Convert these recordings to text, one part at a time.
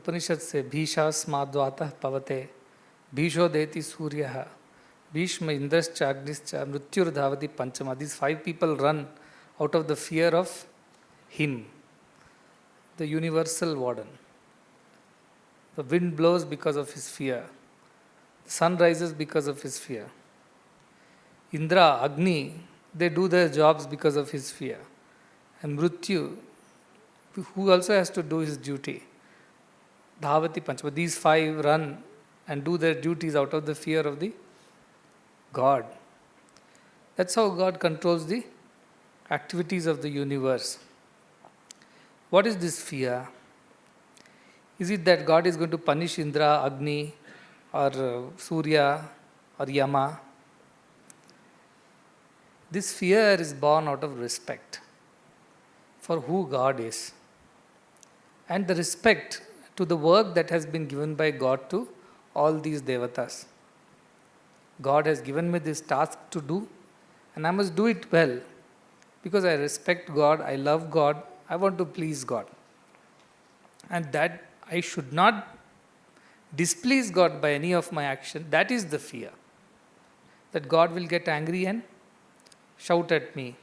Upanishad say, Bhishas madvatah pavate, Bhisho deti suryaha, Bhishma indrascha agnischa, mrityur dhavati panchama. These 5 people run out of the fear of him, the universal warden. The wind blows because of his fear. The sun rises because of his fear. Indra, Agni, they do their jobs because of his fear. And Mrityu, who also has to do his duty. Dhavati Panchama. These 5 run and do their duties out of the fear of the God. That's how God controls the activities of the universe. What is this fear? Is it that God is going to punish Indra, Agni, or Surya, or Yama? This fear is born out of respect for who God is, and the respect to the work that has been given by God to all these devatas. God has given me this task to do, and I must do it well because I respect God, I love God, I want to please God. And that I should not displease God by any of my action. That is the fear. That God will get angry and shout at me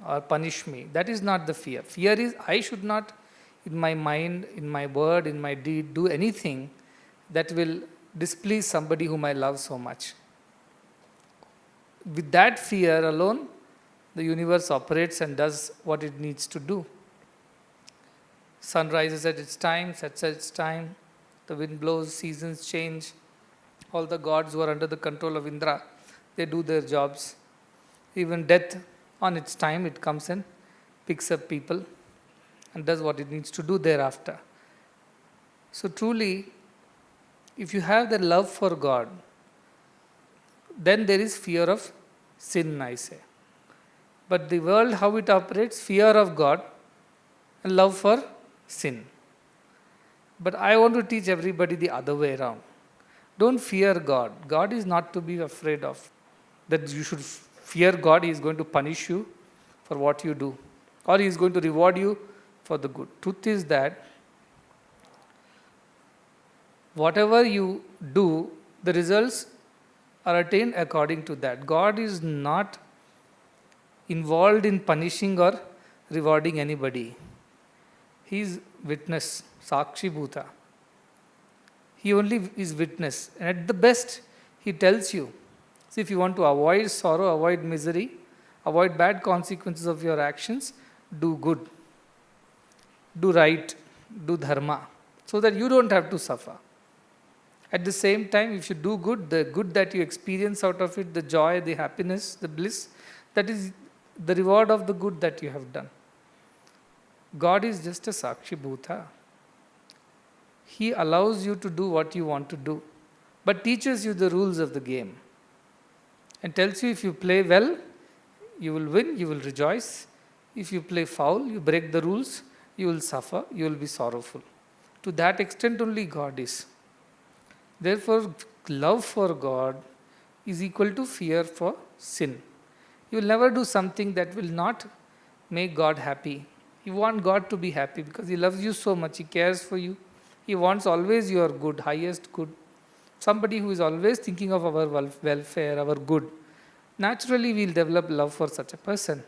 or punish me. That is not the fear. Fear is I should not, in my mind, in my word, in my deed, do anything that will displease somebody whom I love so much. With that fear alone, the universe operates and does what it needs to do. Sun rises at its time, sets at its time, the wind blows, seasons change. All the gods who are under the control of Indra, they do their jobs. Even death, on its time, it comes and picks up people and does what it needs to do thereafter. So truly, if you have the love for God, then there is fear of sin, I say. But the world, how it operates, fear of God and love for sin. But I want to teach everybody the other way around. Don't fear God. God is not to be afraid of. That you should fear God, He is going to punish you for what you do, or He is going to reward you for the good. Truth is that whatever you do, the results are attained according to that. God is not involved in punishing or rewarding anybody. He is witness, Sakshi Bhuta. He only is witness. And at the best, He tells you. See, if you want to avoid sorrow, avoid misery, avoid bad consequences of your actions, do good. Do right. Do dharma. So that you don't have to suffer. At the same time, if you do good, the good that you experience out of it, the joy, the happiness, the bliss, that is the reward of the good that you have done. God is just a Sakshi Bhuta. He allows you to do what you want to do, but teaches you the rules of the game. And tells you if you play well, you will win, you will rejoice. If you play foul, you break the rules, you will suffer, you will be sorrowful. To that extent only God is. Therefore, love for God is equal to fear for sin. You will never do something that will not make God happy. You want God to be happy because He loves you so much, He cares for you. He wants always your good, highest good. Somebody who is always thinking of our welfare, our good. Naturally, we will develop love for such a person.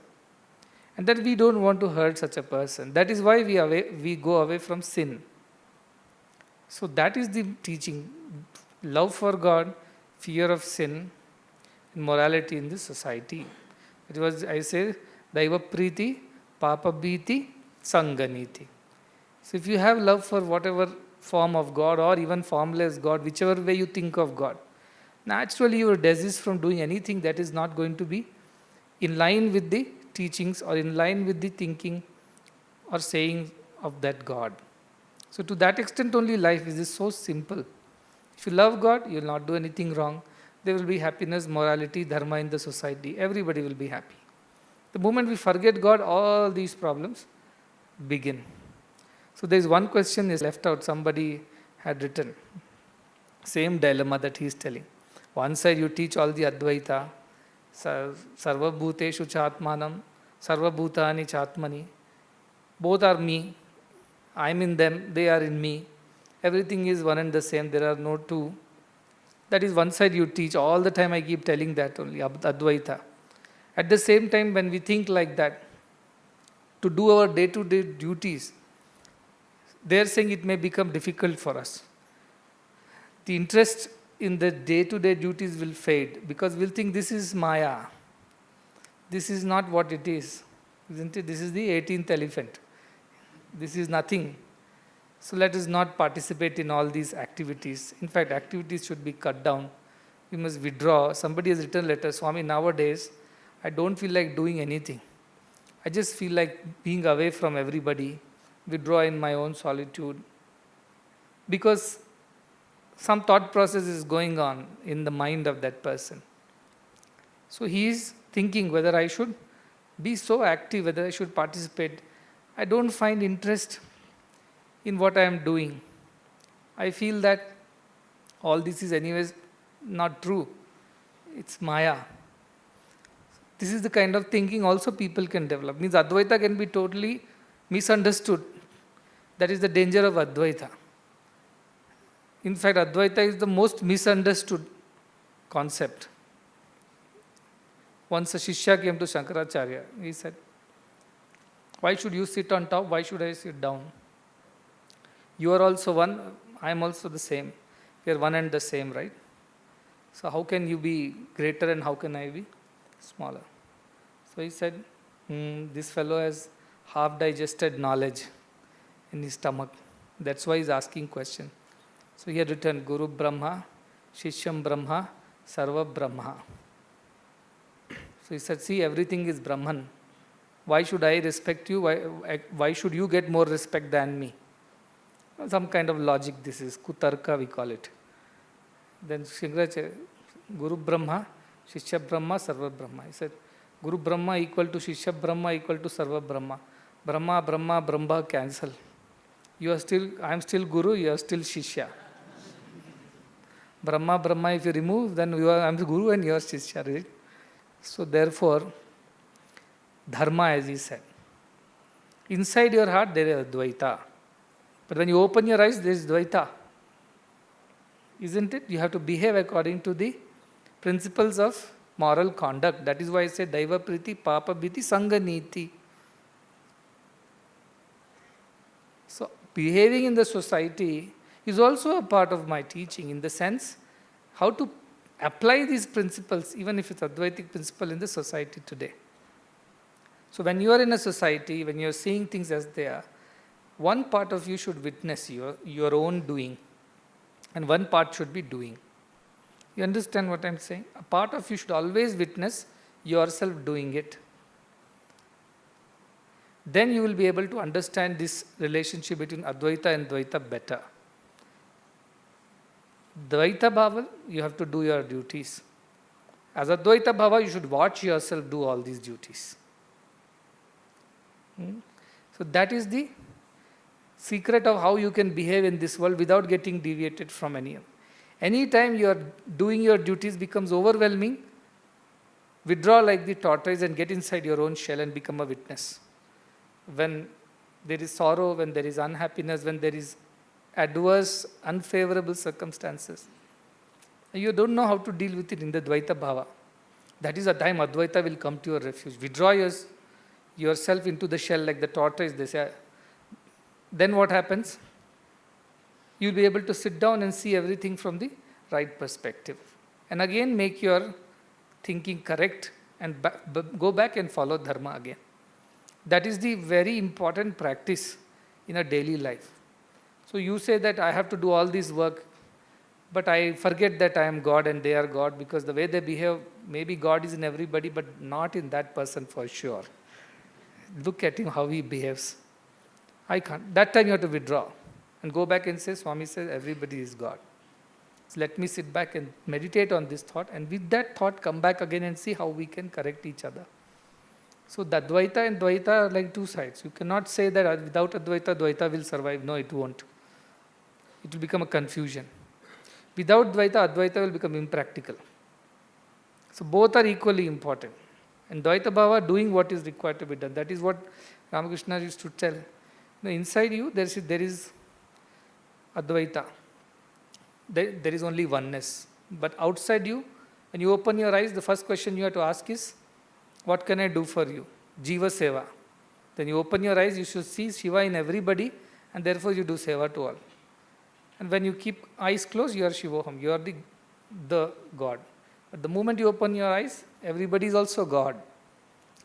And that we don't want to hurt such a person. That is why we go away from sin. So that is the teaching. Love for God, fear of sin, and morality in this society. It was, I say, Daiva Priti, Papa Bhiti, Sanganiti. So if you have love for whatever form of God or even formless God, whichever way you think of God, naturally you will desist from doing anything that is not going to be in line with the teachings or in line with the thinking or saying of that God. So to that extent only life is so simple. If you love God, you will not do anything wrong. There will be happiness, morality, dharma in the society. Everybody will be happy. The moment we forget God, all these problems begin. So there is one question is left out. Somebody had written. Same dilemma that he is telling. One side you teach all the Advaita, Sarva Bhuteshu Chatmanam, Sarva Bhutani Chatmani. Both are me. I am in them, they are in me. everything is one and the same, there are no two. That is one side you teach. All the time I keep telling that only, Advaita. At the same time, when we think like that, to do our day-to-day duties, they are saying it may become difficult for us. The interest in the day-to-day duties will fade because we'll think this is Maya. This is not what it is. Isn't it? This is the 18th elephant. This is nothing. So let us not participate in all these activities. In fact, activities should be cut down. We must withdraw. Somebody has written a letter, Swami, nowadays, I don't feel like doing anything. I just feel like being away from everybody, withdraw in my own solitude. Because some thought process is going on in the mind of that person. So he is thinking whether I should be so active, whether I should participate. I don't find interest in what I am doing. I feel that all this is anyways not true. It's Maya. This is the kind of thinking also people can develop. Means Advaita can be totally misunderstood. That is the danger of Advaita. In fact, Advaita is the most misunderstood concept. Once a Shishya came to Shankaracharya, he said, why should you sit on top? Why should I sit down? You are also one, I am also the same. We are one and the same, right? So how can you be greater and how can I be smaller? So he said, this fellow has half digested knowledge in his stomach. That's why he's asking question. So he had written Guru Brahma, Shishyam Brahma, Sarva Brahma. So he said, see, everything is Brahman. Why should I respect you? Why should you get more respect than me? Some kind of logic this is, Kutarka we call it. Then Shankaracharya, Guru Brahma, Shishya Brahma, Sarva Brahma. He said, Guru Brahma equal to Shishya Brahma equal to Sarva Brahma. Brahma cancel. I am still Guru, you are still Shishya. Brahma, if you remove, then I am the Guru and you are Shishya. Right? So therefore, Dharma as he said. Inside your heart there is Advaita. But when you open your eyes, there is Dvaita. Isn't it? You have to behave according to the principles of moral conduct. That is why I say Daiva Priti, Papa Biti, Sangha Niti. So behaving in the society is also a part of my teaching in the sense how to apply these principles, even if it's Advaitic principle in the society today. So when you are in a society, when you are seeing things as they are, one part of you should witness your own doing and one part should be doing. You understand what I'm saying? A part of you should always witness yourself doing it. Then you will be able to understand this relationship between Advaita and Dvaita better. Dvaita Bhava, you have to do your duties. As Advaita Bhava, you should watch yourself do all these duties. So that is the secret of how you can behave in this world without getting deviated from any. Anytime you are doing your duties becomes overwhelming, withdraw like the tortoise and get inside your own shell and become a witness. When there is sorrow, when there is unhappiness, when there is adverse, unfavorable circumstances, you don't know how to deal with it in the Dvaita Bhava. That is the time Advaita will come to your refuge. Withdraw yourself into the shell like the tortoise, they say. Then what happens? You'll be able to sit down and see everything from the right perspective. And again make your thinking correct and go back and follow Dharma again. That is the very important practice in a daily life. So you say that I have to do all this work, but I forget that I am God and they are God because the way they behave, maybe God is in everybody, but not in that person for sure. Look at him, how he behaves. I can't. That time you have to withdraw and go back and say, Swami says everybody is God. So let me sit back and meditate on this thought, and with that thought come back again and see how we can correct each other. So the Advaita and Dvaita are like two sides. You cannot say that without Advaita, Dvaita will survive. No, it won't. It will become a confusion. Without Dvaita, Advaita will become impractical. So both are equally important. And Dvaita Bhava, doing what is required to be done. That is what Ramakrishna used to tell. Inside you, there is Advaita. There is only oneness. But outside you, when you open your eyes, the first question you have to ask is, what can I do for you? Jiva Seva. Then you open your eyes, you should see Shiva in everybody, and therefore you do Seva to all. And when you keep eyes closed, you are Shivoham. You are the God. But the moment you open your eyes, everybody is also God.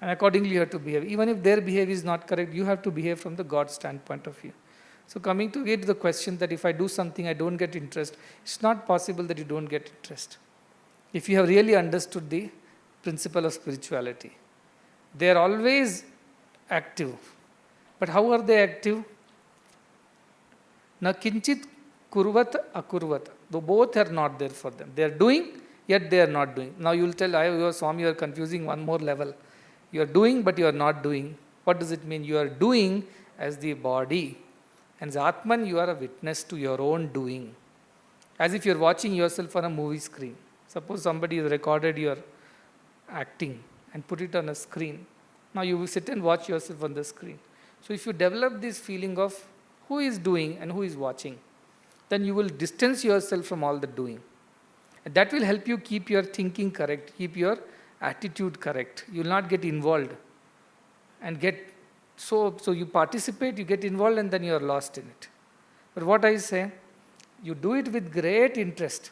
And accordingly you have to behave. Even if their behavior is not correct, you have to behave from the God standpoint of view. So coming to it, the question that if I do something, I don't get interest, it's not possible that you don't get interest. If you have really understood the principle of spirituality, they are always active. But how are they active? Na kinchit kurvat akurvat. Though both are not there for them. They are doing, yet they are not doing. Now you will tell, your Swami, you are confusing one more level. You are doing, but you are not doing. What does it mean? You are doing as the body. And as Atman, you are a witness to your own doing. As if you are watching yourself on a movie screen. Suppose somebody has recorded your acting and put it on a screen. Now you will sit and watch yourself on the screen. So if you develop this feeling of who is doing and who is watching, then you will distance yourself from all the doing. And that will help you keep your thinking correct, keep your attitude correct. You will not get involved and so you participate, you get involved, and then you are lost in it. But what I say, you do it with great interest.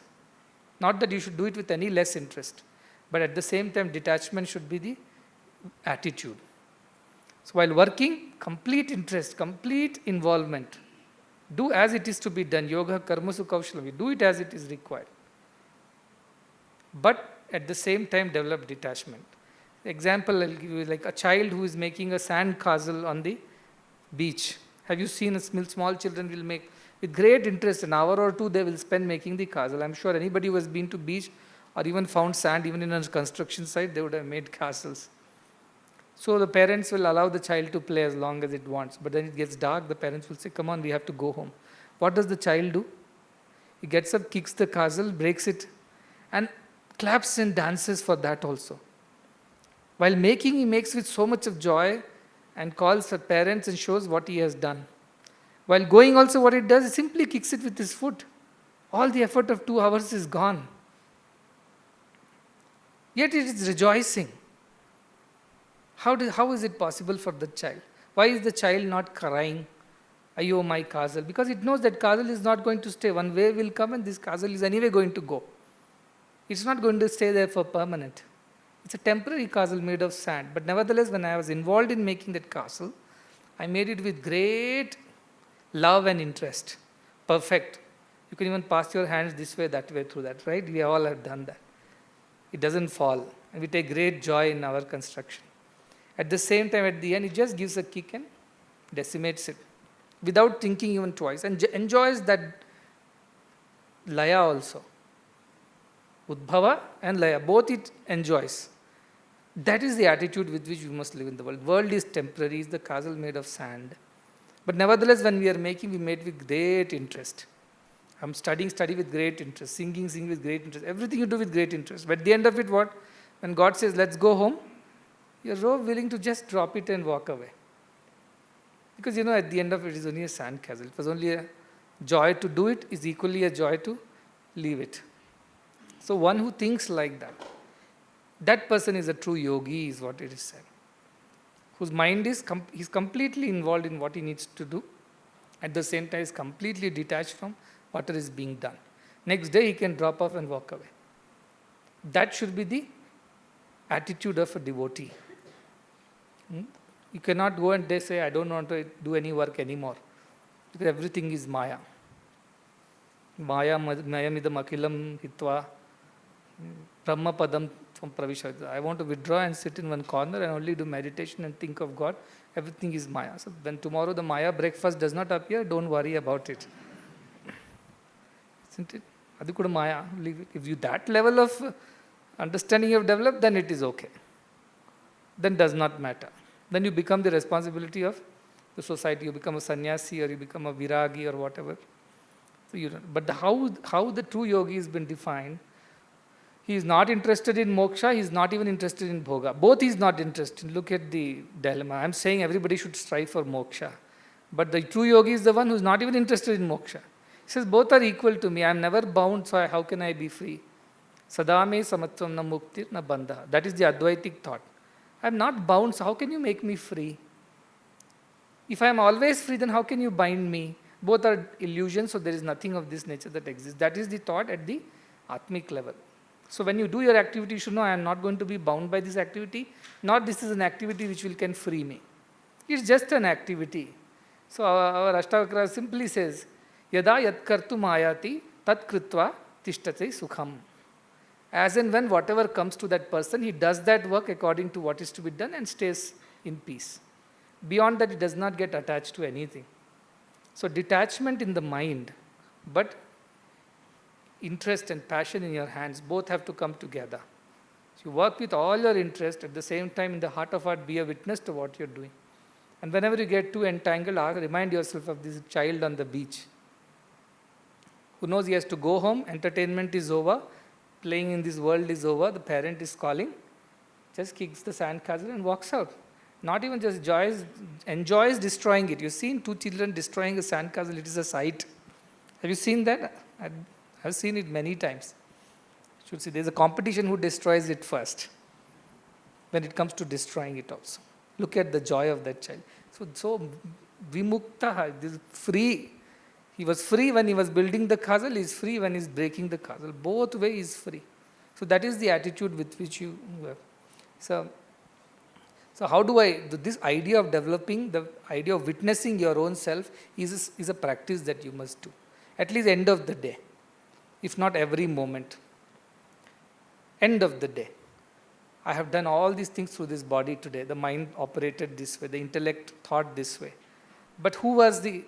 Not that you should do it with any less interest, but at the same time, detachment should be the attitude. So while working, complete interest, complete involvement. Do as it is to be done. Yoga karmasu kaushalam. Do it as it is required. But at the same time, develop detachment. Example I'll give you, like a child who is making a sand castle on the beach. Have you seen small children will make with great interest, an hour or two they will spend making the castle. I'm sure anybody who has been to beach or even found sand, even in a construction site, they would have made castles. So the parents will allow the child to play as long as it wants. But then it gets dark, the parents will say, come on, we have to go home. What does the child do? He gets up, kicks the castle, breaks it, and claps and dances for that also. While making, he makes with so much of joy and calls the parents and shows what he has done. While going also, what it does, he simply kicks it with his foot. All the effort of 2 hours is gone. Yet it is rejoicing. How is it possible for the child? Why is the child not crying, Ayo, my castle? Because it knows that castle is not going to stay. One wave will come and this castle is anyway going to go. It's not going to stay there for permanent. It's a temporary castle made of sand. But nevertheless, when I was involved in making that castle, I made it with great love and interest. Perfect. You can even pass your hands this way, that way through that, right? We all have done that. It doesn't fall. And we take great joy in our construction. At the same time, at the end, it just gives a kick and decimates it without thinking even twice, and enjoys that laya also. Udbhava and laya, both it enjoys. That is the attitude with which we must live in the world. World is temporary, is the castle made of sand. But nevertheless, when we are making, we made with great interest. I'm study with great interest, sing with great interest. Everything you do with great interest. But at the end of it, what? When God says, let's go home, you're so willing to just drop it and walk away. Because at the end of it is only a sand castle. It was only a joy to do it, is equally a joy to leave it. So one who thinks like that, that person is a true yogi, is what it is said. Whose mind is he's completely involved in what he needs to do. At the same time, is completely detached from whatever is being done. Next day, he can drop off and walk away. That should be the attitude of a devotee. You cannot go and say, I don't want to do any work anymore. Because everything is Maya. Maya mayamidam akilam hitva brahma padam pravisha. I want to withdraw and sit in one corner and only do meditation and think of God. Everything is Maya. So when tomorrow the Maya breakfast does not appear, don't worry about it. Isn't it? Adi kuda Maya. If you that level of understanding you have developed, then it is okay. Then does not matter. Then you become the responsibility of the society. You become a sannyasi or you become a viragi or whatever. So you don't. But how the true yogi has been defined, he is not interested in moksha, he is not even interested in bhoga. Both he is not interested. Look at the dilemma. I am saying everybody should strive for moksha. But the true yogi is the one who is not even interested in moksha. He says, both are equal to me. I am never bound, so how can I be free? Sadame samatvam na muktir na bandha. That is the Advaitic thought. I am not bound, so how can you make me free? If I am always free, then how can you bind me? Both are illusions, so there is nothing of this nature that exists. That is the thought at the Atmic level. So when you do your activity, you should know I am not going to be bound by this activity, not this is an activity which can free me. It's just an activity. So our Ashtavakra simply says, Yada yat kartum ayati tat kritva tishtate sukham. As and when whatever comes to that person, he does that work according to what is to be done and stays in peace. Beyond that, he does not get attached to anything. So detachment in the mind, but interest and passion in your hands, both have to come together. So you work with all your interest, at the same time in the heart of heart, be a witness to what you're doing. And whenever you get too entangled, remind yourself of this child on the beach who knows he has to go home, entertainment is over, playing in this world is over, the parent is calling, just kicks the sandcastle and walks out. Not even just enjoys destroying it. You've seen two children destroying a sandcastle, it is a sight. Have you seen that? I've seen it many times. You should see there's a competition who destroys it first when it comes to destroying it also. Look at the joy of that child. So vimukta, this is free. He was free when he was building the castle, he is free when he is breaking the castle. Both ways is free. So that is the attitude with which you have. So how do this idea of developing, the idea of witnessing your own self is a practice that you must do. At least end of the day, if not every moment. End of the day. I have done all these things through this body today. The mind operated this way, the intellect thought this way. But who was the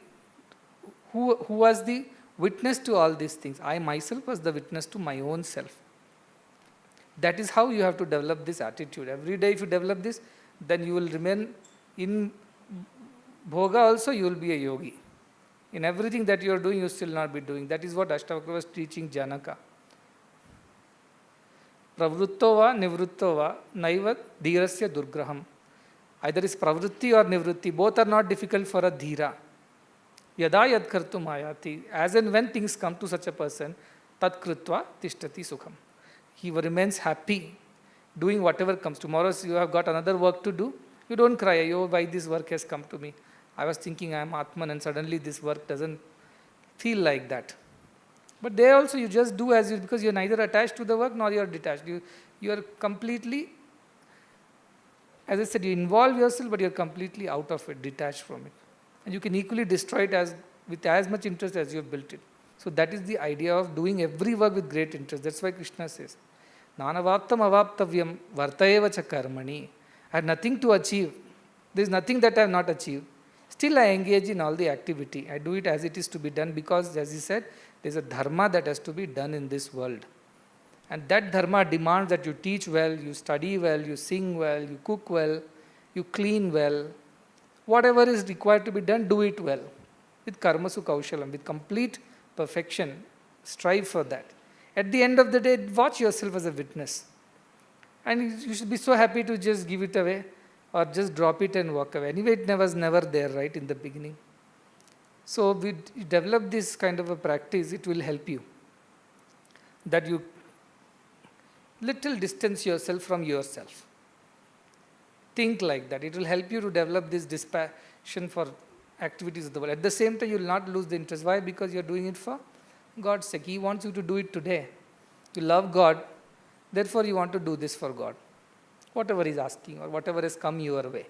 witness to all these things? I myself was the witness to my own self. That is how you have to develop this attitude. Every day if you develop this, then you will remain in bhoga also, you will be a yogi. In everything that you are doing, you will still not be doing. That is what Ashtavakra was teaching Janaka. Pravruttova nivruttova naiva dhirasya durgraham. Either is pravrutti or nivrutti, both are not difficult for a dhira. Yada yad kartum ayati. As and when things come to such a person, tat kritva tishtati sukham. He remains happy doing whatever comes. Tomorrow you have got another work to do. You don't cry, oh, why this work has come to me. I was thinking I am Atman and suddenly this work doesn't feel like that. But there also you just do as you, because you are neither attached to the work nor you are detached. You are completely, as I said, you involve yourself, but you are completely out of it, detached from it. And you can equally destroy it with as much interest as you have built it. So that is the idea of doing every work with great interest. That's why Krishna says, Nanavaptam avaptavyam vartaeva cha karmani. I have nothing to achieve. There is nothing that I have not achieved. Still I engage in all the activity. I do it as it is to be done because, as he said, there is a dharma that has to be done in this world. And that dharma demands that you teach well, you study well, you sing well, you cook well, you clean well. Whatever is required to be done, do it well. With karmasu kaushalam, with complete perfection. Strive for that. At the end of the day, watch yourself as a witness. And you should be so happy to just give it away or just drop it and walk away. Anyway, it was never there, right, in the beginning. So we develop this kind of a practice, it will help you. That you little distance yourself from yourself. Think like that. It will help you to develop this dispassion for activities of the world. At the same time, you will not lose the interest. Why? Because you are doing it for God's sake. He wants you to do it today. You love God, therefore you want to do this for God. Whatever He is asking or whatever has come your way.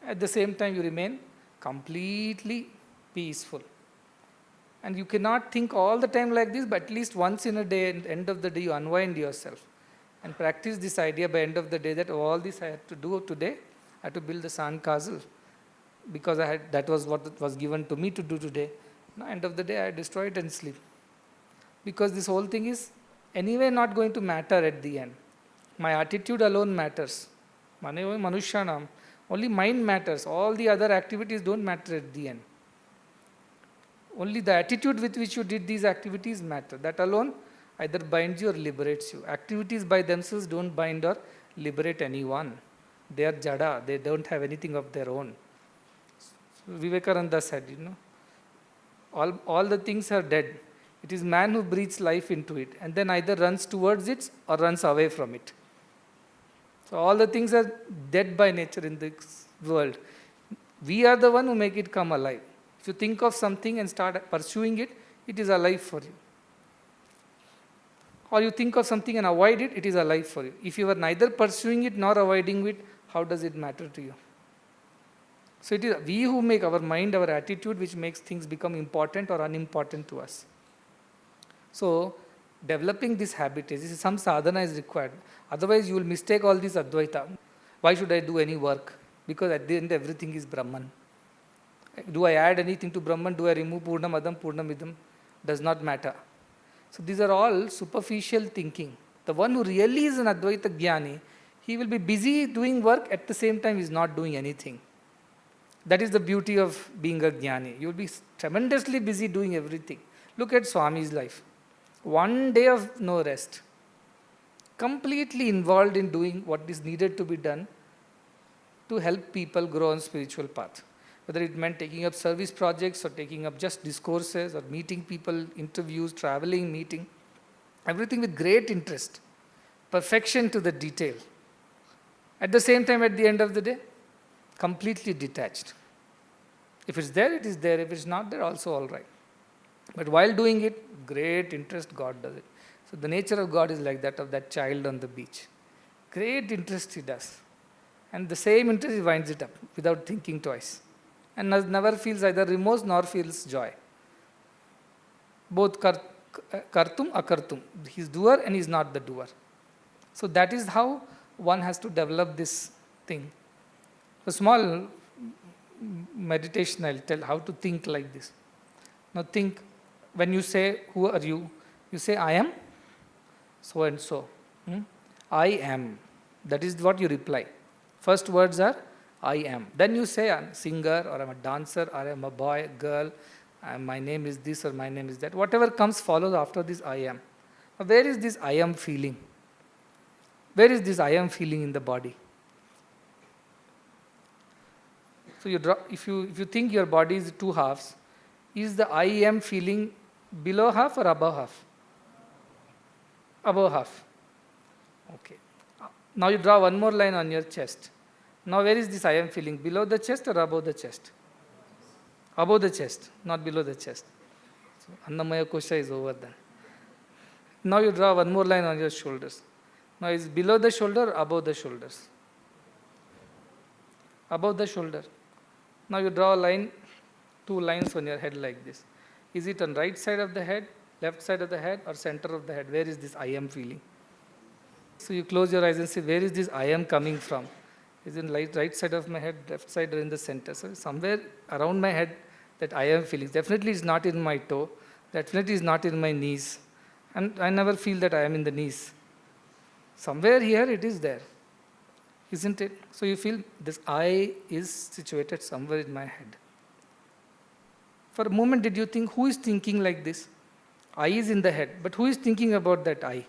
At the same time, you remain completely peaceful. And you cannot think all the time like this, but at least once in a day, at the end of the day, you unwind yourself. And practice this idea by end of the day that all this I had to do today, I had to build the sand castle. Because that was what was given to me to do today. Now, end of the day, I destroy it and sleep. Because this whole thing is anyway not going to matter at the end. My attitude alone matters. Manushyanam. Only mind matters. All the other activities don't matter at the end. Only the attitude with which you did these activities matter. That alone either binds you or liberates you. Activities by themselves don't bind or liberate anyone. They are jada. They don't have anything of their own. So Vivekananda said, All the things are dead. It is man who breathes life into it and then either runs towards it or runs away from it. So all the things are dead by nature in this world. We are the one who make it come alive. If you think of something and start pursuing it, it is alive for you. Or you think of something and avoid it, it is alive for you. If you are neither pursuing it nor avoiding it, how does it matter to you? So it is we who make our mind, our attitude, which makes things become important or unimportant to us. So developing this habit is some sadhana is required. Otherwise you will mistake all this Advaita. Why should I do any work? Because at the end everything is Brahman. Do I add anything to Brahman? Do I remove Purnamadam, Purnamidam? Does not matter. So these are all superficial thinking. The one who really is an Advaita Jnani, he will be busy doing work, at the same time he is not doing anything. That is the beauty of being a Jnani. You will be tremendously busy doing everything. Look at Swami's life. One day of no rest. Completely involved in doing what is needed to be done to help people grow on spiritual path. Whether it meant taking up service projects or taking up just discourses or meeting people, interviews, traveling, meeting. Everything with great interest. Perfection to the detail. At the same time, at the end of the day, completely detached. If it's there, it is there. If it's not there, also all right. But while doing it, great interest, God does it. So the nature of God is like that of that child on the beach. Great interest he does. And the same interest he winds it up without thinking twice. And never feels either remorse nor feels joy. Both kartum, akartum. He's doer and he's not the doer. So that is how one has to develop this thing. A small meditation I'll tell how to think like this. Now think, when you say, who are you? You say, I am so and so. I am. That is what you reply. First words are, I am. Then you say, I'm a singer, or I'm a dancer, or I'm a boy, girl, my name is this, or my name is that. Whatever comes follows after this I am. Now, where is this I am feeling? Where is this I am feeling in the body? So if you think your body is two halves, is the I am feeling below half or above half? Above half. Okay. Now you draw one more line on your chest. Now where is this I am feeling? Below the chest or above the chest? Above the chest, not below the chest. So Annamaya Kosha is over then. Now you draw one more line on your shoulders. Now is below the shoulder or above the shoulders? Above the shoulder. Now you draw a line, two lines on your head like this. Is it on right side of the head, left side of the head, or center of the head? Where is this I am feeling? So you close your eyes and say, where is this I am coming from? Is it right side of my head, left side, or in the center? So somewhere around my head that I am feeling. Definitely is not in my toe. Definitely is not in my knees. And I never feel that I am in the knees. Somewhere here it is there. Isn't it? So you feel this I is situated somewhere in my head. For a moment did you think, who is thinking like this? I is in the head, but who is thinking about that I?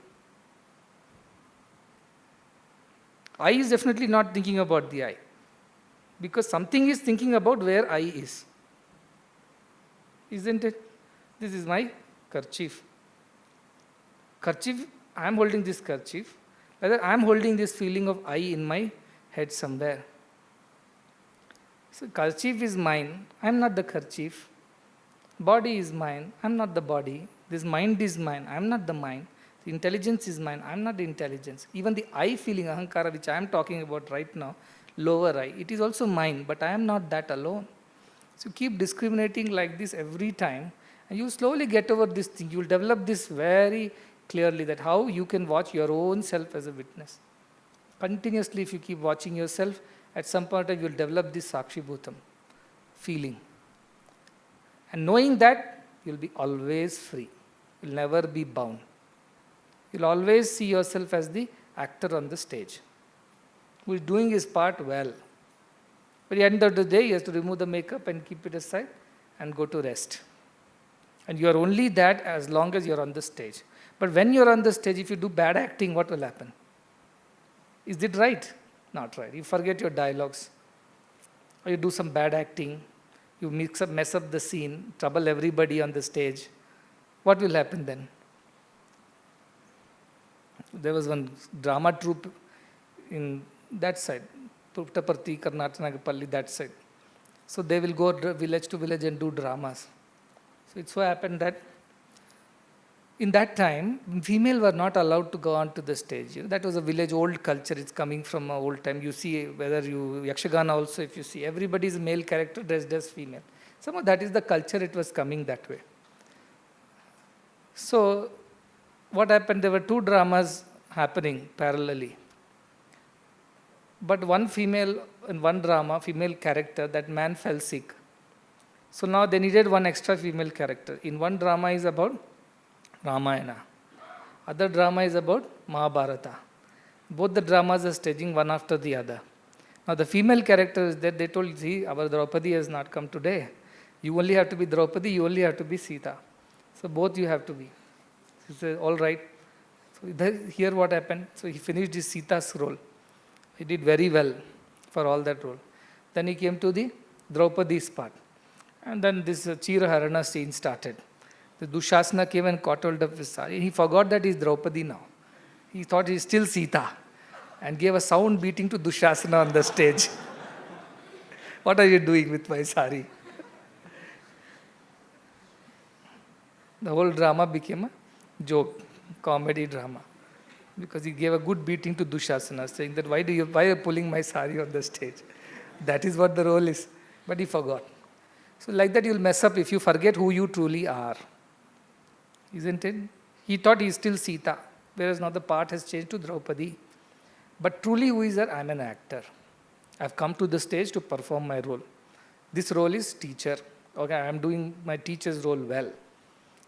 I is definitely not thinking about the I. Because something is thinking about where I is. Isn't it? This is my kerchief. Kerchief, I am holding this kerchief. Rather, I am holding this feeling of I in my head somewhere. So kerchief is mine. I am not the kerchief. Body is mine. I am not the body. This mind is mine. I am not the mind. The intelligence is mine. I am not the intelligence. Even the I feeling, ahankara, which I am talking about right now, lower I, it is also mine, but I am not that alone. So you keep discriminating like this every time, and you slowly get over this thing. You will develop this very clearly, that how you can watch your own self as a witness. Continuously, if you keep watching yourself, at some point you will develop this Sakshi Bhutam feeling. And knowing that, you will be always free. You will never be bound. You will always see yourself as the actor on the stage, who is doing his part well. But at the end of the day, he has to remove the makeup and keep it aside and go to rest. And you are only that as long as you are on the stage. But when you are on the stage, if you do bad acting, what will happen? Is it right? Not right. You forget your dialogues. Or you do some bad acting. you mess up the scene, trouble everybody on the stage, what will happen then? There was one drama troupe in that side, Puttaparthi, Karnataka, that side. So they will go village to village and do dramas. So it so happened that in that time, female were not allowed to go onto the stage. That was a village old culture. It's coming from a old time. You see, whether you Yakshagana also, if you see, everybody is male character dressed as female. Somehow that is the culture. It was coming that way. So what happened? There were two dramas happening parallelly. But one female in one drama, female character, that man fell sick. So now they needed one extra female character. In one drama is about Ramayana. Other drama is about Mahabharata. Both the dramas are staging one after the other. Now the female character is there. They told, see, our Draupadi has not come today. You only have to be Draupadi, you only have to be Sita. So both you have to be. He said, all right. So here what happened? So he finished his Sita's role. He did very well for all that role. Then he came to the Draupadi's part. And then this Chiraharana scene started. The Dushasana came and caught hold of his sari. He forgot that he is Draupadi now. He thought he is still Sita and gave a sound beating to Dushasana on the stage. What are you doing with my sari? The whole drama became a joke, comedy drama. Because he gave a good beating to Dushasana, saying that why are you pulling my sari on the stage? That is what the role is. But he forgot. So like that you will mess up if you forget who you truly are. Isn't it? He thought he is still Sita, whereas now the part has changed to Draupadi. But truly who is that? I am an actor. I have come to the stage to perform my role. This role is teacher. Okay, I am doing my teacher's role well.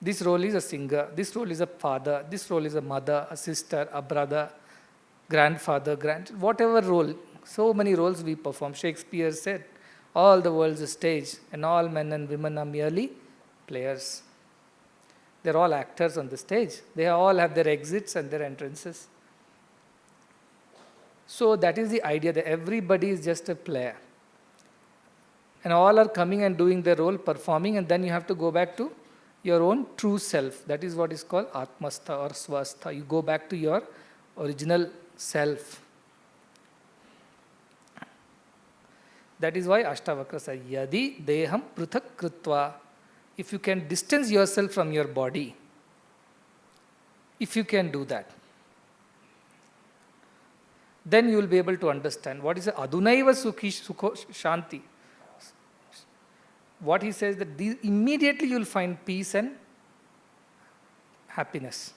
This role is a singer. This role is a father. This role is a mother, a sister, a brother, grandfather, whatever role. So many roles we perform. Shakespeare said, all the world's a stage and all men and women are merely players. They're all actors on the stage. They all have their exits and their entrances. So that is the idea that everybody is just a player. And all are coming and doing their role, performing, and then you have to go back to your own true self. That is what is called Atmastha or Swastha. You go back to your original self. That is why Ashtavakra says, Yadi Deham Pruthak Krutva. If you can distance yourself from your body, if you can do that, then you will be able to understand what is Adunaiva Sukho Shanti. What he says that immediately you will find peace and happiness.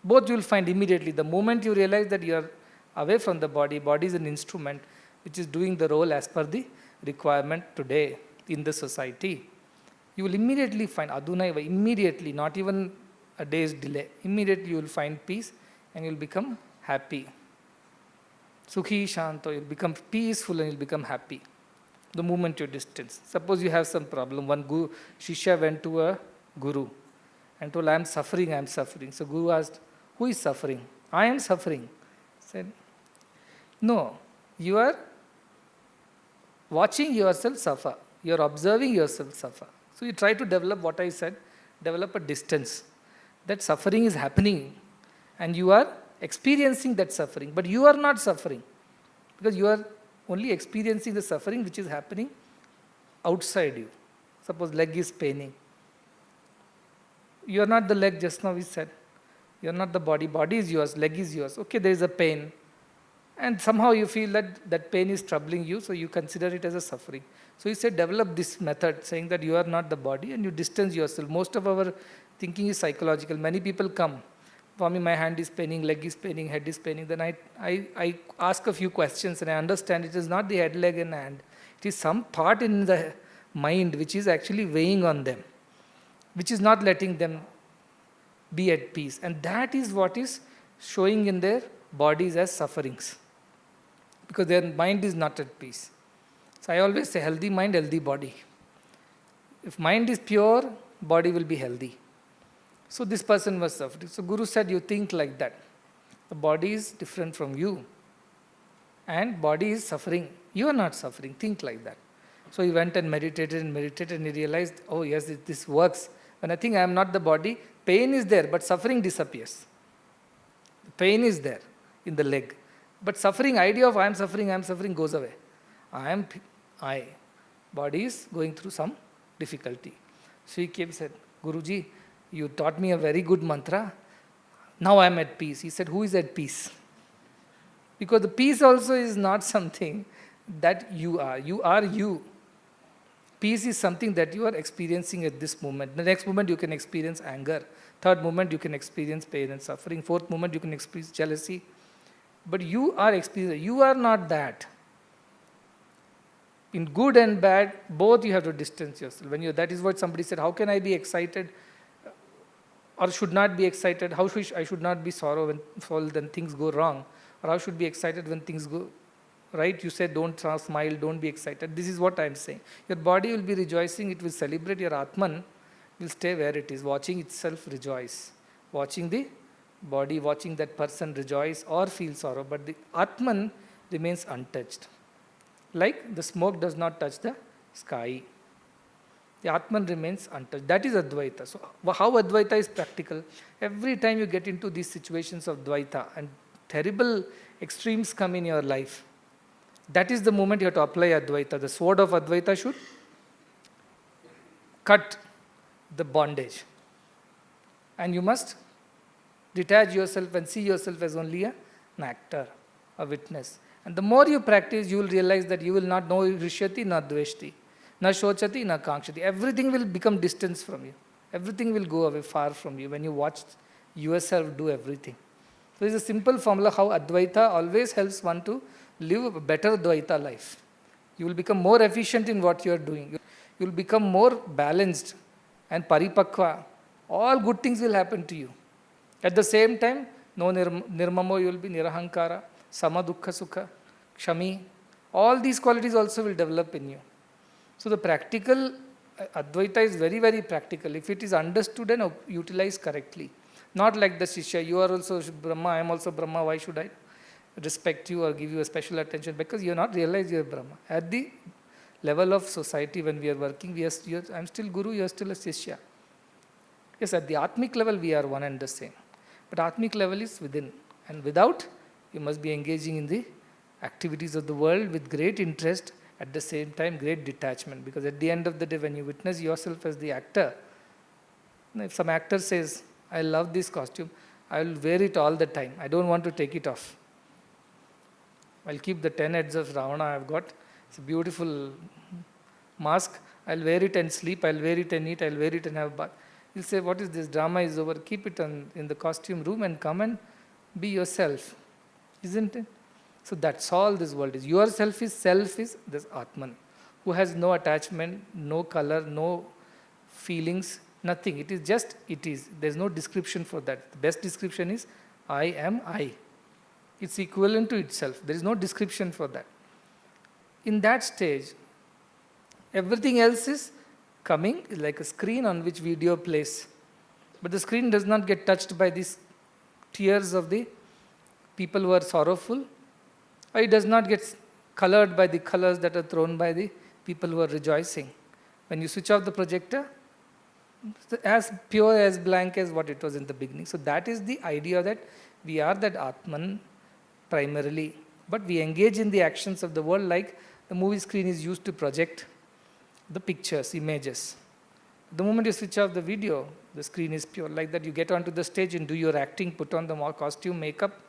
Both you will find immediately. The moment you realize that you are away from the body, body is an instrument which is doing the role as per the requirement today in the society. You will immediately find Adunaiva, immediately, not even a day's delay. Immediately you will find peace and you will become happy. Sukhi Shanto, you will become peaceful and you will become happy. The moment you distance. Suppose you have some problem. One Shishya went to a Guru and told, I am suffering, I am suffering. So Guru asked, who is suffering? I am suffering. Said, no, you are watching yourself suffer. You are observing yourself suffer. So you try to develop what I said, develop a distance. That suffering is happening and you are experiencing that suffering, but you are not suffering because you are only experiencing the suffering which is happening outside you. Suppose leg is paining. You are not the leg, just now we said. You are not the body. Body is yours, leg is yours. Okay, there is a pain. And somehow you feel that that pain is troubling you, so you consider it as a suffering. So he said, develop this method, saying that you are not the body and you distance yourself. Most of our thinking is psychological. Many people come. For me, my hand is paining, leg is paining, head is paining. Then I ask a few questions and I understand it is not the head, leg and hand. It is some thought in the mind which is actually weighing on them, which is not letting them be at peace. And that is what is showing in their bodies as sufferings. Because their mind is not at peace. So I always say healthy mind, healthy body. If mind is pure, body will be healthy. So this person was suffering. So Guru said, you think like that. The body is different from you. And body is suffering. You are not suffering. Think like that. So he went and meditated and he realized, oh yes, this works. When I think I am not the body, pain is there, but suffering disappears. Pain is there in the leg. But suffering, idea of I am suffering goes away. I. Body is going through some difficulty. So he came and said, Guruji, you taught me a very good mantra. Now I am at peace. He said, who is at peace? Because the peace also is not something that you are. You are you. Peace is something that you are experiencing at this moment. The next moment you can experience anger. Third moment you can experience pain and suffering. Fourth moment you can experience jealousy. But you are experiencing. You are not that. In good and bad, both you have to distance yourself. That is what somebody said, how can I be excited or should not be excited? How I should not be sorrow when things go wrong? Or how should be excited when things go right? You said don't smile, don't be excited. This is what I am saying. Your body will be rejoicing, it will celebrate. Your Atman will stay where it is, watching itself rejoice. Watching the body, watching that person rejoice or feel sorrow. But the Atman remains untouched. Like the smoke does not touch the sky. The Atman remains untouched. That is Advaita. So how Advaita is practical? Every time you get into these situations of Dvaita and terrible extremes come in your life, that is the moment you have to apply Advaita. The sword of Advaita should cut the bondage. And you must detach yourself and see yourself as only an actor, a witness. And the more you practice, you will realize that you will not know Rishyati, na Dveshti, na Shochati, na Kankshati. Everything will become distance from you. Everything will go away far from you when you watch yourself do everything. So it's a simple formula how Advaita always helps one to live a better Dvaita life. You will become more efficient in what you are doing. You will become more balanced and paripakva. All good things will happen to you. At the same time, no nirmamo, you will be nirahankara, sama dukkha sukha, kshami. All these qualities also will develop in you. So the practical, Advaita is very, very practical. If it is understood and utilized correctly. Not like the Shishya, you are also Brahma, I am also Brahma, why should I respect you or give you a special attention? Because you have not realized you are Brahma. At the level of society when we are working, I am still Guru, you are still a Shishya. Yes, at the Atmic level we are one and the same. But Atmic level is within. And without, you must be engaging in the activities of the world with great interest, at the same time great detachment. Because at the end of the day, when you witness yourself as the actor, if some actor says, I love this costume, I will wear it all the time. I don't want to take it off. I'll keep the 10 heads of Ravana I've got. It's a beautiful mask. I'll wear it and sleep. I'll wear it and eat. I'll wear it and have bath. He'll say, what is this? Drama is over. Keep it in the costume room and come and be yourself. Isn't it? So that's all this world is. Yourself is this Atman, who has no attachment, no color, no feelings, nothing. It is just, it is. There's no description for that. The best description is, I am I. It's equivalent to itself. There is no description for that. In that stage, everything else is coming like a screen on which video plays. But the screen does not get touched by these tears of the people who are sorrowful, or it does not get colored by the colors that are thrown by the people who are rejoicing. When you switch off the projector, it's as pure, as blank as what it was in the beginning. So that is the idea, that we are that Atman primarily, but we engage in the actions of the world like the movie screen is used to project the pictures, images. The moment you switch off the video, the screen is pure. Like that, you get onto the stage and do your acting, put on the costume, makeup.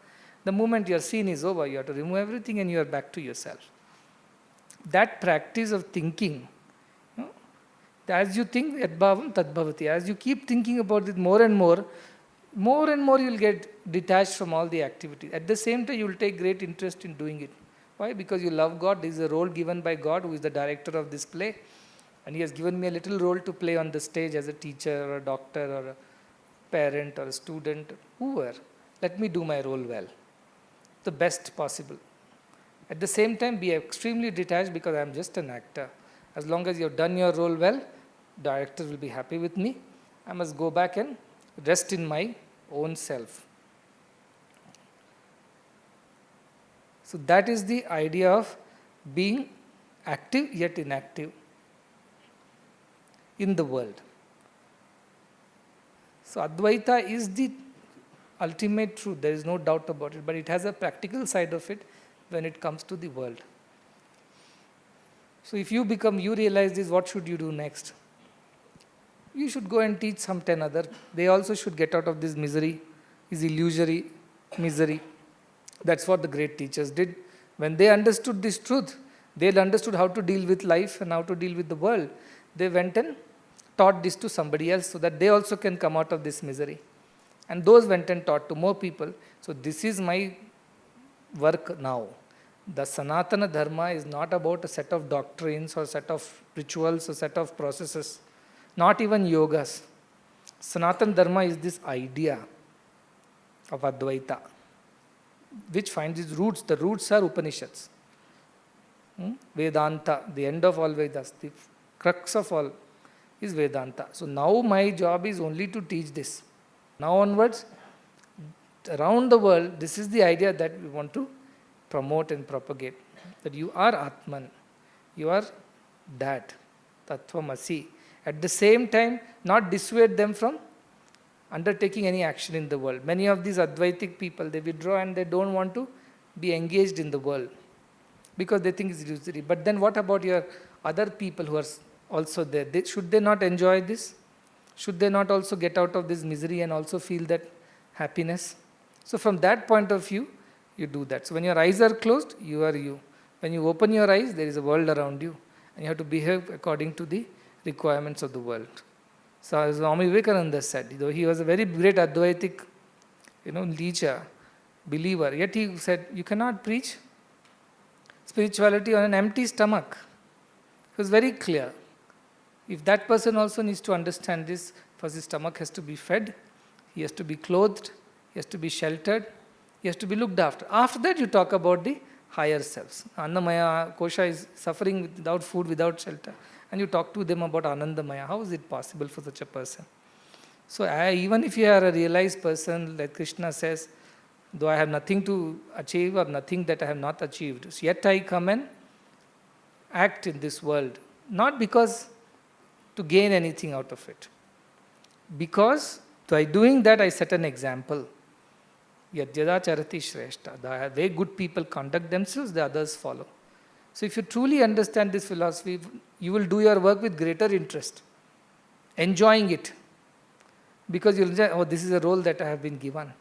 The moment your scene is over, you have to remove everything and you are back to yourself. That practice of thinking, as you think, yadbhavam tadbhavati, as you keep thinking about it more and more you will get detached from all the activity. At the same time, you will take great interest in doing it. Why? Because you love God. This is a role given by God, who is the director of this play. And He has given me a little role to play on the stage as a teacher or a doctor or a parent or a student, whoever. Let me do my role well, the best possible. At the same time, be extremely detached, because I am just an actor. As long as you have done your role well, director will be happy with me. I must go back and rest in my own self. So that is the idea of being active yet inactive in the world. So Advaita is the ultimate truth, there is no doubt about it, but it has a practical side of it when it comes to the world. So if you realize this, what should you do next? You should go and teach some 10 other. They also should get out of this misery, this illusory misery. That's what the great teachers did. When they understood this truth, they understood how to deal with life and how to deal with the world. They went and taught this to somebody else so that they also can come out of this misery. And those went and taught to more people. So this is my work now. The Sanatana Dharma is not about a set of doctrines or set of rituals or set of processes, not even yogas. Sanatana Dharma is this idea of Advaita, which finds its roots. The roots are Upanishads. Vedanta, the end of all Vedas, the crux of all is Vedanta. So now my job is only to teach this. Now onwards, around the world, this is the idea that we want to promote and propagate. That you are Atman, you are that, Tattvamasi. At the same time, not dissuade them from undertaking any action in the world. Many of these Advaitic people, they withdraw and they don't want to be engaged in the world because they think it's illusory. But then what about your other people who are also there? Should they not enjoy this? Should they not also get out of this misery and also feel that happiness? So from that point of view, you do that. So when your eyes are closed, you are you. When you open your eyes, there is a world around you. And you have to behave according to the requirements of the world. So as Swami Vivekananda said, though he was a very great Advaitic, teacher, believer, yet he said, you cannot preach spirituality on an empty stomach. It was very clear. If that person also needs to understand this, first his stomach has to be fed, he has to be clothed, he has to be sheltered, he has to be looked after. After that you talk about the higher selves. Annamaya Kosha is suffering without food, without shelter. And you talk to them about Anandamaya. How is it possible for such a person? So even if you are a realized person, like Krishna says, though I have nothing to achieve or nothing that I have not achieved, so yet I come and act in this world. Not because to gain anything out of it. Because by doing that I set an example. Yadyada charati shreshta. The way good people conduct themselves, the others follow. So if you truly understand this philosophy, you will do your work with greater interest, enjoying it. Because you'll say, this is a role that I have been given.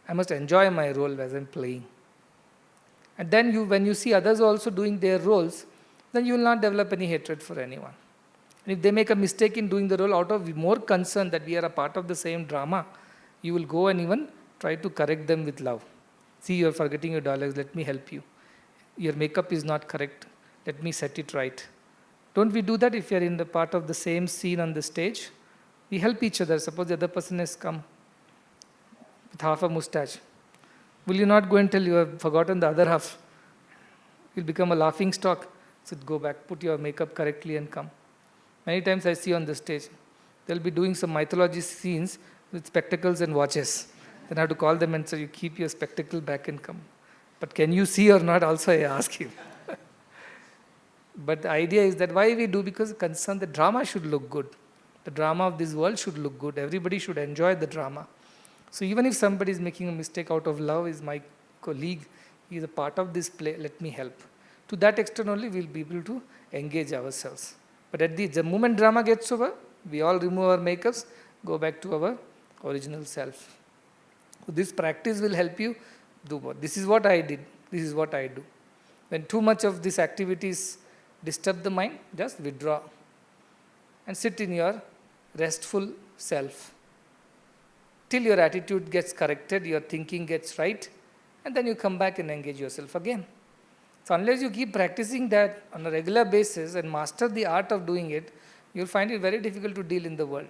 I must enjoy my role as I'm playing. And then when you see others also doing their roles, then you will not develop any hatred for anyone. And if they make a mistake in doing the role out of more concern that we are a part of the same drama, you will go and even try to correct them with love. See, you are forgetting your dialogues, let me help you. Your makeup is not correct, let me set it right. Don't we do that if we are in the part of the same scene on the stage? We help each other. Suppose the other person has come with half a mustache. Will you not go and tell you have forgotten the other half? You'll become a laughing stock. So go back, put your makeup correctly and come. Many times I see on the stage, they'll be doing some mythology scenes with spectacles and watches. Then I have to call them and say, you keep your spectacle back and come. But can you see or not? Also I ask him. But the idea is that why we do? Because concern the drama should look good. The drama of this world should look good. Everybody should enjoy the drama. So even if somebody is making a mistake out of love, is my colleague, he is a part of this play, let me help. To that extent only we will be able to engage ourselves. But at the moment drama gets over, we all remove our makeups, go back to our original self. So this practice will help you do what? This is what I did. This is what I do. When too much of these activities disturb the mind, just withdraw and sit in your restful self. Till your attitude gets corrected, your thinking gets right, and then you come back and engage yourself again. So unless you keep practicing that on a regular basis and master the art of doing it, you'll find it very difficult to deal in the world.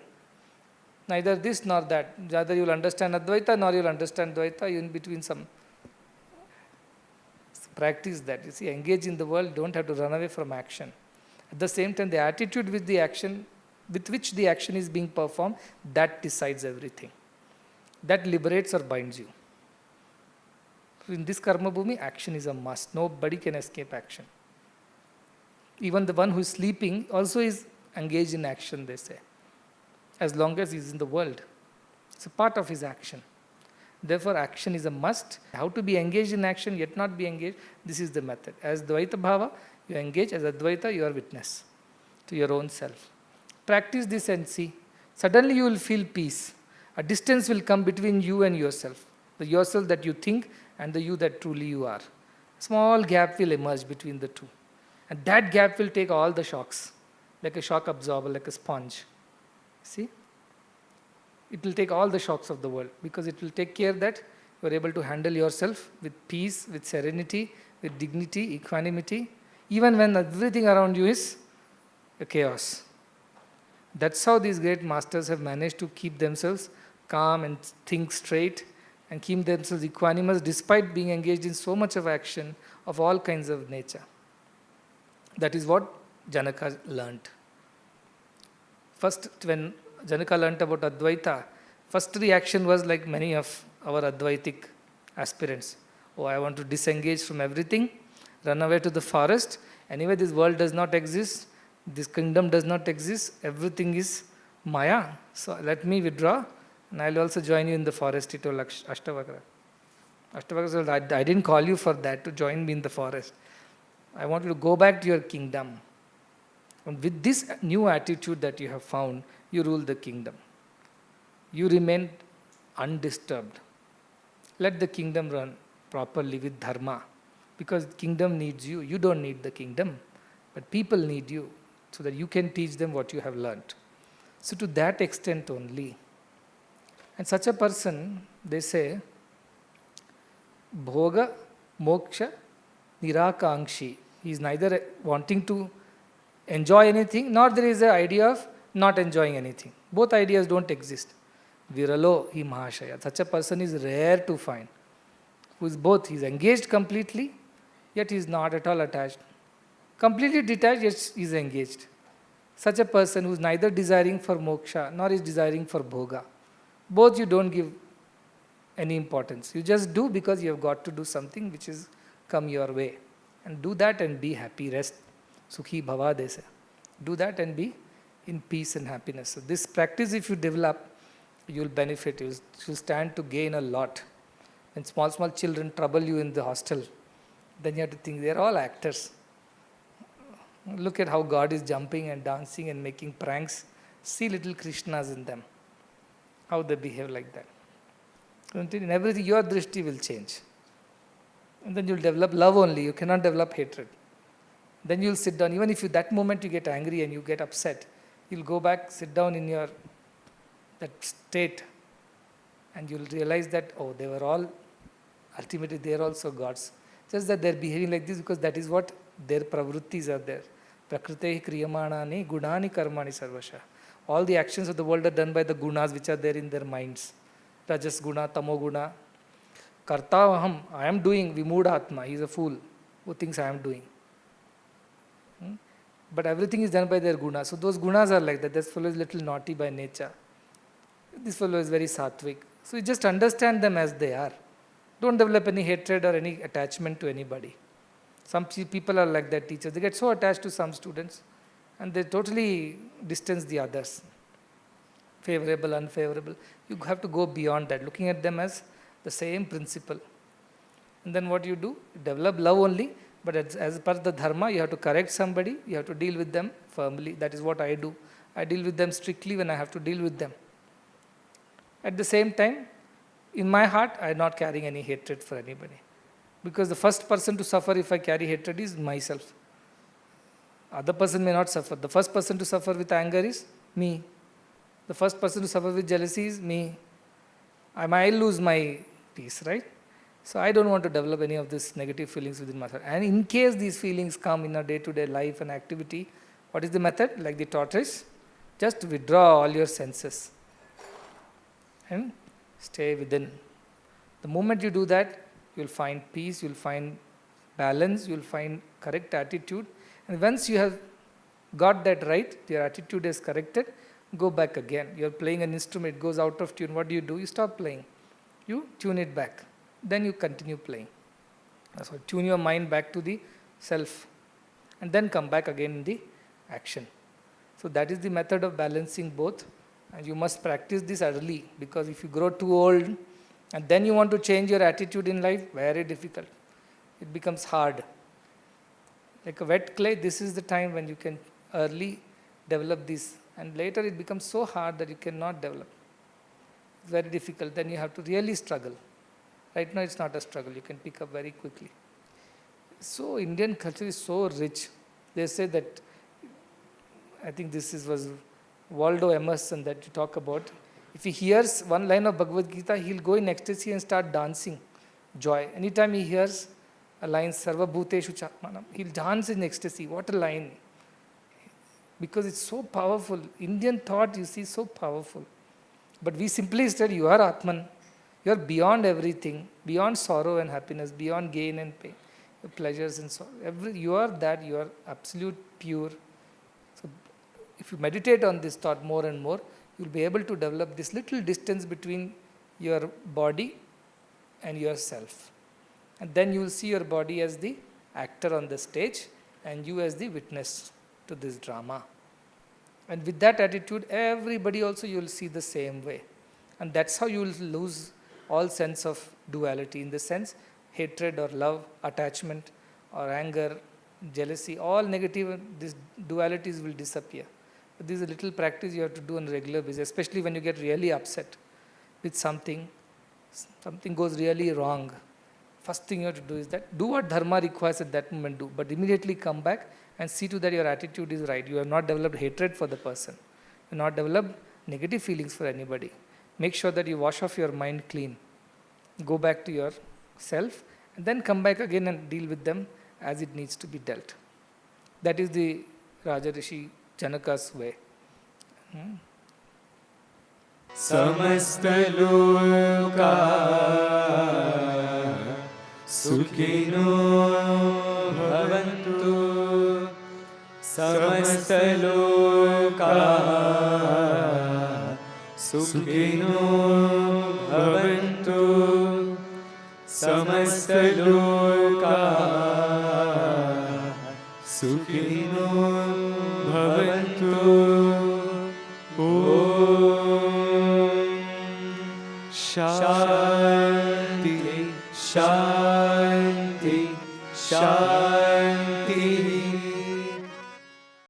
Neither this nor that. Either you'll understand Advaita nor you'll understand Dvaita. You in between some. So practice that. You see, engage in the world, don't have to run away from action. At the same time, the attitude with which the action is being performed, that decides everything. That liberates or binds you. So in this karma bhumi, action is a must. Nobody can escape action. Even the one who is sleeping also is engaged in action, they say, as long as he is in the world. It's a part of his action. Therefore, action is a must. How to be engaged in action yet not be engaged? This is the method. As Dvaita Bhava, you engage. As Advaita, you are witness to your own self. Practice this and see. Suddenly you will feel peace. A distance will come between you and yourself. The yourself that you think and the you that truly you are. Small gap will emerge between the two. And that gap will take all the shocks, like a shock absorber, like a sponge. See? It will take all the shocks of the world because it will take care that you are able to handle yourself with peace, with serenity, with dignity, equanimity, even when everything around you is a chaos. That's how these great masters have managed to keep themselves calm and think straight and keep themselves equanimous despite being engaged in so much of action of all kinds of nature. That is what Janaka learnt. First, when Janaka learnt about Advaita, first reaction was like many of our Advaitic aspirants. Oh, I want to disengage from everything, run away to the forest. Anyway, this world does not exist, this kingdom does not exist, everything is Maya. So let me withdraw and I will also join you in the forest, he told Ashtavakra. Ashtavakra said, I didn't call you for that, to join me in the forest. I want you to go back to your kingdom. And with this new attitude that you have found, you rule the kingdom. You remain undisturbed. Let the kingdom run properly with dharma. Because kingdom needs you. You don't need the kingdom. But people need you so that you can teach them what you have learnt. So to that extent only. And such a person, they say, bhoga, moksha, nirakankshi. He is neither wanting to enjoy anything, nor there is an idea of not enjoying anything. Both ideas don't exist. Viralo hi mahashaya. Such a person is rare to find. Who is both. He is engaged completely, yet he is not at all attached. Completely detached, yet he is engaged. Such a person who is neither desiring for moksha, nor is desiring for bhoga. Both you don't give any importance. You just do because you have got to do something which is come your way. And do that and be happy, rest. Sukhi bhava, they say. Do that and be in peace and happiness. So this practice, if you develop, you will benefit. You will stand to gain a lot. When small children trouble you in the hostel, then you have to think they are all actors. Look at how God is jumping and dancing and making pranks. See little Krishnas in them. How they behave like that. In everything, your drishti will change. And then you will develop love only. You cannot develop hatred. Then you will sit down. Even if you that moment you get angry and you get upset, you will go back, sit down in your that state, and you will realize that, oh, they were all, ultimately they are also gods. Just that they are behaving like this because that is what their pravrittis are there. Prakritehi kriyamanani gunani karmani sarvasha. All the actions of the world are done by the gunas which are there in their minds. Rajas guna, tamo guna. Kartavaham, I am doing, Vimuda Atma, he is a fool who thinks I am doing. But everything is done by their gunas. So those gunas are like that. This fellow is little naughty by nature. This fellow is very sattvic. So you just understand them as they are. Don't develop any hatred or any attachment to anybody. Some people are like that, teachers. They get so attached to some students and they totally distance the others. Favorable, unfavorable. You have to go beyond that, looking at them as the same principle. And then what you do? You develop love only, but as per the dharma, you have to correct somebody, you have to deal with them firmly. That is what I do. I deal with them strictly when I have to deal with them. At the same time, in my heart, I am not carrying any hatred for anybody. Because the first person to suffer if I carry hatred is myself. Other person may not suffer. The first person to suffer with anger is me. The first person to suffer with jealousy is me. I might lose my peace, right? So I don't want to develop any of these negative feelings within myself. And in case these feelings come in a day-to-day life and activity, what is the method? Like the tortoise, just withdraw all your senses and stay within. The moment you do that, you will find peace, you will find balance, you will find correct attitude. And once you have got that right, your attitude is corrected, go back again. You are playing an instrument, it goes out of tune. What do? You stop playing. You tune it back. Then you continue playing. So tune your mind back to the self. and then come back again in the action. So that is the method of balancing both, and you must practice this early, because if you grow too old and then you want to change your attitude in life, very difficult. It becomes hard. Like a wet clay, this is the time when you can early develop this, and later it becomes so hard that you cannot develop. It's very difficult. Then you have to really struggle. Right now it's not a struggle. You can pick up very quickly. So Indian culture is so rich. They say that, I think was Waldo Emerson that you talk about. If he hears one line of Bhagavad Gita, he'll go in ecstasy and start dancing joy. Anytime he hears a line, Sarva Bhuteshu Chatmanam, he'll dance in ecstasy. What a line. Because it's so powerful. Indian thought, you see, so powerful. But we simply said, you are Atman. You are beyond everything, beyond sorrow and happiness, beyond gain and pain, pleasures and sorrow. You are that, you are absolute pure. So if you meditate on this thought more and more, you'll be able to develop this little distance between your body and yourself. And then you will see your body as the actor on the stage and you as the witness to this drama. And with that attitude, everybody also you will see the same way. And that's how you will lose all sense of duality, in the sense hatred or love, attachment or anger, jealousy, all negative, these dualities will disappear. But this is a little practice you have to do on a regular basis, especially when you get really upset with something goes really wrong. First thing you have to do is that do what dharma requires at that moment, do, but immediately come back and see to that your attitude is right. You have not developed hatred for the person. You have not developed negative feelings for anybody. Make sure that you wash off your mind clean. Go back to yourself and then come back again and deal with them as it needs to be dealt. That is the Raja Rishi Janaka's way. Samasta loka sukhino bhavantu. Samasta loka sukhino bhavantu. Samasta loka sukhino bhavantu. Om Shanti Shanti.